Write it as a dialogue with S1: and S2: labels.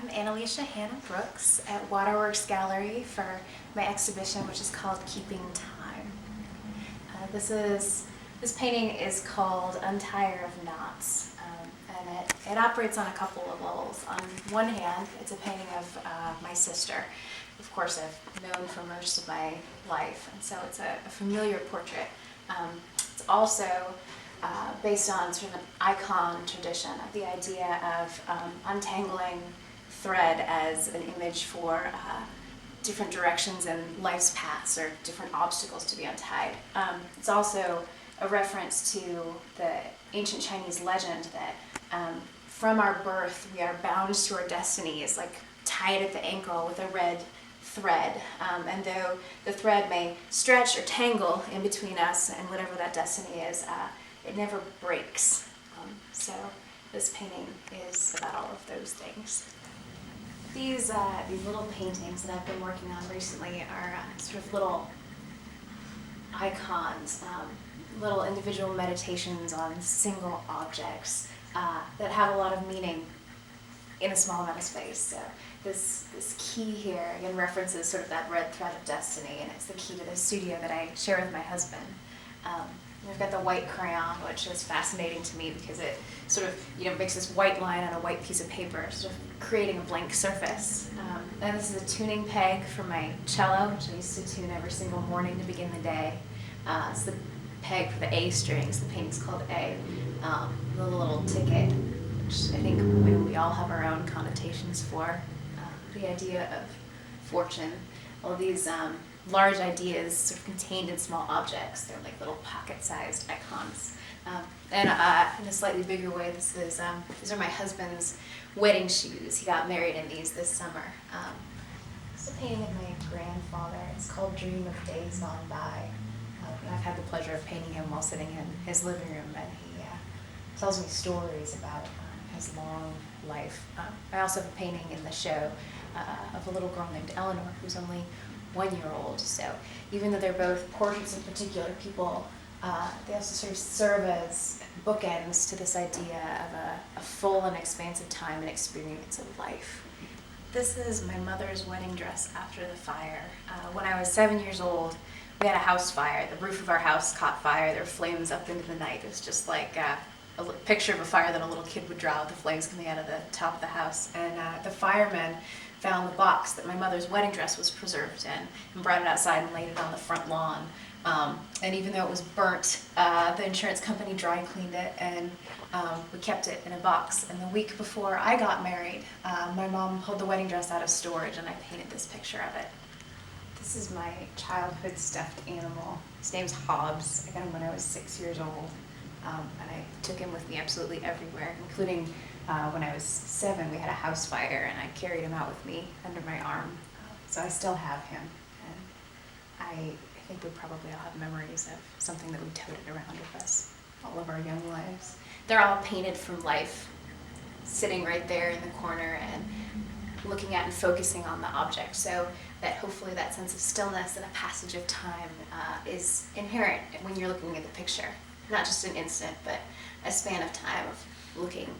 S1: I'm Anelecia Hannah Brooks at WaterWorks Gallery for my exhibition, which is called Keeping Time. This painting is called Untire of Knots, and it operates on a couple of levels. On one hand, it's a painting of my sister. Of course, I've known for most of my life, and so it's a familiar portrait. It's also based on sort of an icon tradition of the idea of untangling thread as an image for different directions in life's paths or different obstacles to be untied. It's also a reference to the ancient Chinese legend that from our birth we are bound to our destinies, like tied at the ankle with a red thread, and though the thread may stretch or tangle in between us and whatever that destiny is, it never breaks. So this painting is about all of those things. These little paintings that I've been working on recently are sort of little icons, little individual meditations on single objects that have a lot of meaning in a small amount of space. So this key here again references sort of that red thread of destiny, and it's the key to the studio that I share with my husband. We've got the white crayon, which is fascinating to me because it sort of makes this white line on a white piece of paper, sort of creating a blank surface. And this is a tuning peg for my cello, which I used to tune every single morning to begin the day. It's the peg for the A strings. The painting's called A. The little ticket, which I think we all have our own connotations for. The idea of fortune. All these large ideas sort of contained in small objects. They're like little pocket-sized icons. And in a slightly bigger way, these are my husband's wedding shoes. He got married in these this summer. It's a painting of my grandfather. It's called Dream of Days Gone By. And I've had the pleasure of painting him while sitting in his living room, and he tells me stories about his long life. I also have a painting in the show of a little girl named Eleanor who's only 1 year old. So even though they're both portraits of particular people, they also sort of serve as bookends to this idea of a full and expansive time and experience of life. This is my mother's wedding dress after the fire. When I was 7 years old, we had a house fire. The roof of our house caught fire. There were flames up into the night. It was just like a picture of a fire that a little kid would draw with the flames coming out of the top of the house. And the firemen found the box that my mother's wedding dress was preserved in and brought it outside and laid it on the front lawn. And even though it was burnt, the insurance company dry cleaned it, and we kept it in a box. And the week before I got married, my mom pulled the wedding dress out of storage, and I painted this picture of it. This is my childhood stuffed animal. His name's Hobbs. I got him when I was 6 years old. And I took him with me absolutely everywhere, including when I was 7, we had a house fire, and I carried him out with me under my arm. So I still have him, and I think we probably all have memories of something that we toted around with us all of our young lives. They're all painted from life, sitting right there in the corner and looking at and focusing on the object, so that hopefully that sense of stillness and a passage of time is inherent when you're looking at the picture. Not just an instant, but a span of time of looking.